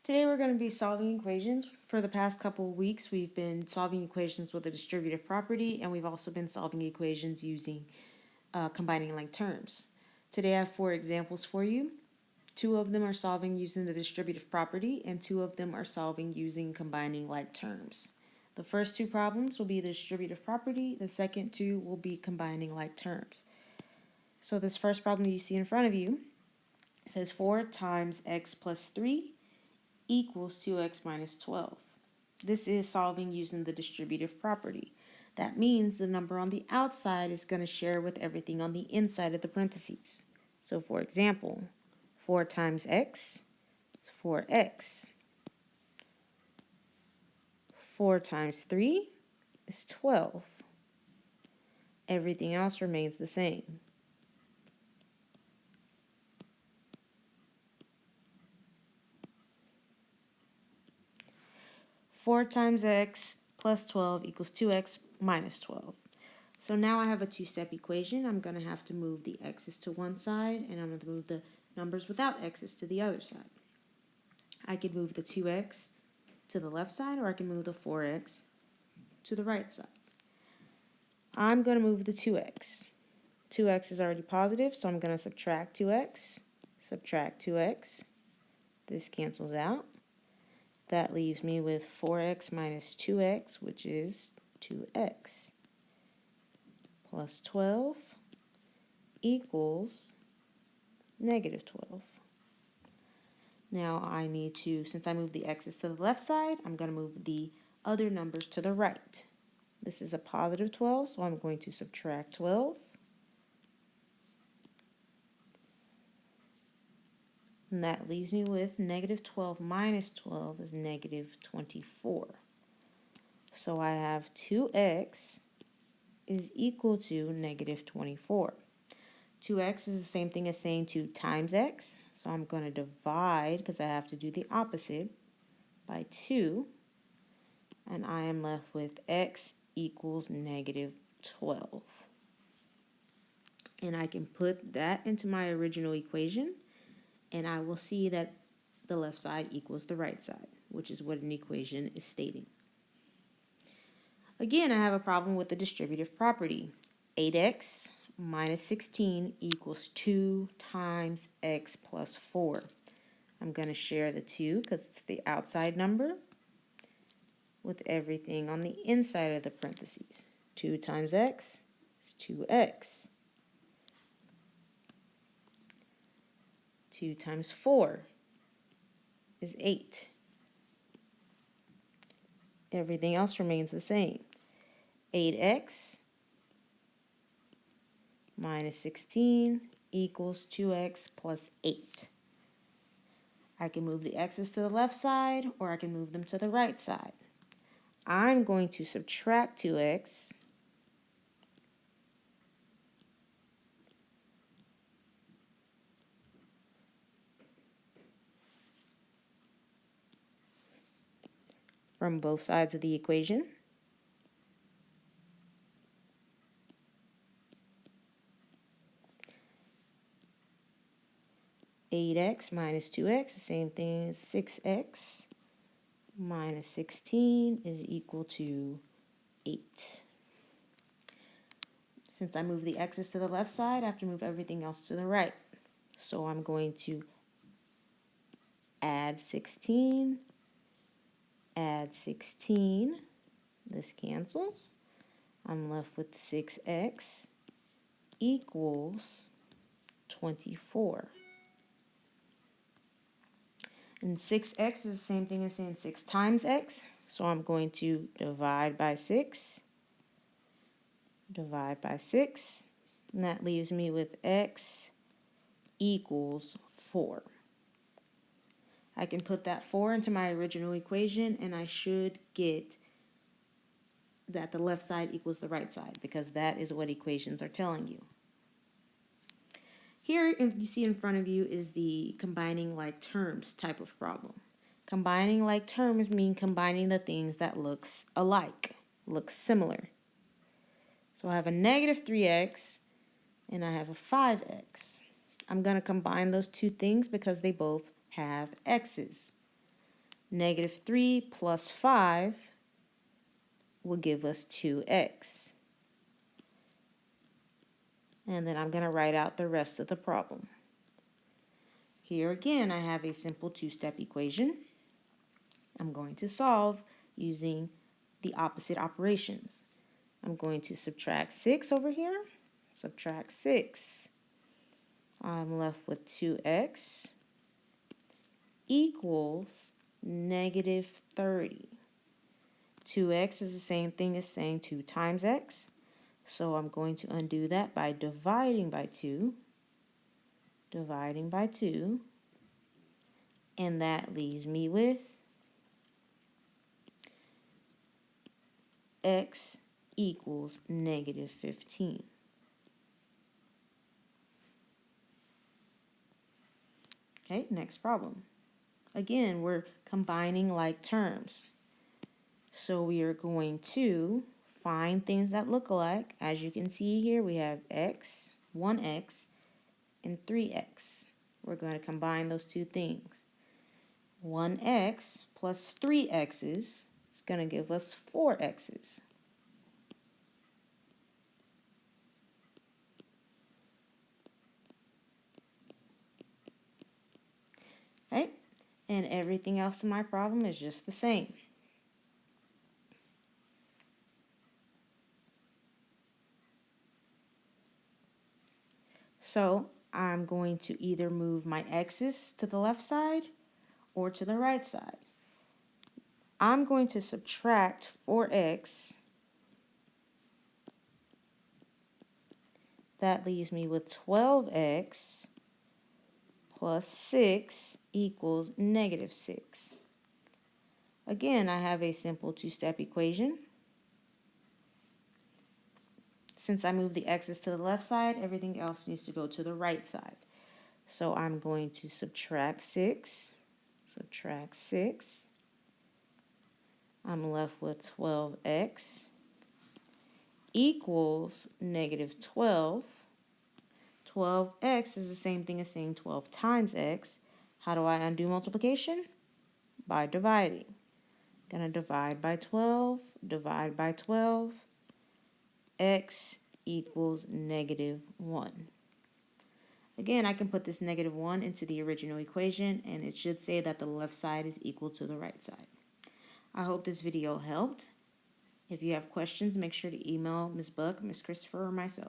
Today we're going to be solving equations. For the past couple of weeks, we've been solving equations with a distributive property, and we've also been solving equations using combining like terms. Today I have 4 examples for you. 2 of them are solving using the distributive property, and 2 of them are solving using combining like terms. The first 2 problems will be the distributive property. The second 2 will be combining like terms. So this first problem you see in front of you says 4 times x plus 3 equals 2x minus 12. This is solving using the distributive property. That means the number on the outside is going to share with everything on the inside of the parentheses. So for example, 4 times x is 4x. 4 times 3 is 12. Everything else remains the same. Four times x plus 12 equals 2x minus 12. So now I have a 2-step equation. I'm going to have to move the x's to one side, and I'm going to move the numbers without x's to the other side. I could move the 2x to the left side, or I can move the 4x to the right side. I'm going to move the 2x. 2x is already positive, so I'm going to subtract 2x, subtract 2x. This cancels out. That leaves me with 4x minus 2x, which is 2x. Plus 12 equals negative 12. Now I need to, since I moved the x's to the left side, I'm going to move the other numbers to the right. This is a positive 12, so I'm going to subtract 12. And that leaves me with negative 12 minus 12 is negative 24. So I have 2x is equal to negative 24. 2x is the same thing as saying 2 times x. So I'm going to divide, because I have to do the opposite, by 2. And I am left with x equals negative 12. And I can put that into my original equation, and I will see that the left side equals the right side, which is what an equation is stating. Again, I have a problem with the distributive property. 8x minus 16 equals 2 times x plus 4. I'm going to share the 2 because it's the outside number with everything on the inside of the parentheses. 2 times x is 2x. 2 times 4 is 8. Everything else remains the same. 8x minus 16 equals 2x plus 8. I can move the x's to the left side, or I can move them to the right side. I'm going to subtract 2x from both sides of the equation. Eight x minus 2x, the same thing as 6x minus 16 is equal to 8. Since I move the x's to the left side, I have to move everything else to the right. So I'm going to add 16, add 16. This cancels. I'm left with 6x equals 24. And 6x is the same thing as saying 6 times x. So I'm going to divide by 6. Divide by 6. And that leaves me with x equals 4. I can put that 4 into my original equation, and I should get that the left side equals the right side, because that is what equations are telling you. Here, you see in front of you is the combining like terms type of problem. Combining like terms mean combining the things that looks alike, looks similar. So I have a negative 3x and I have a 5x. I'm going to combine those two things because they both have x's. Negative 3 plus 5 will give us 2x. And then I'm going to write out the rest of the problem. Here again, I have a simple two-step equation. I'm going to solve using the opposite operations. I'm going to subtract 6 over here. Subtract 6. I'm left with 2x equals negative 30. 2x is the same thing as saying 2 times x. So I'm going to undo that by dividing by 2. Dividing by 2. And that leaves me with x equals negative 15. Okay, next problem. Again, we're combining like terms. So we are going to find things that look alike. As you can see here, we have x, 1x, and 3x. We're going to combine those two things. 1x plus 3x's is going to give us 4x's. Okay, and everything else in my problem is just the same. So I'm going to either move my x's to the left side or to the right side. I'm going to subtract 4x. That leaves me with 12x plus 6 equals negative 6. Again, I have a simple two-step equation. Since I moved the x's to the left side, everything else needs to go to the right side. So I'm going to subtract 6. Subtract 6. I'm left with 12x equals negative 12. 12x is the same thing as saying 12 times x. How do I undo multiplication? By dividing. Gonna divide by 12, divide by 12. X equals negative 1. Again, I can put this negative 1 into the original equation, and it should say that the left side is equal to the right side. I hope this video helped. If you have questions, make sure to email Ms. Buck, Ms. Christopher, or myself.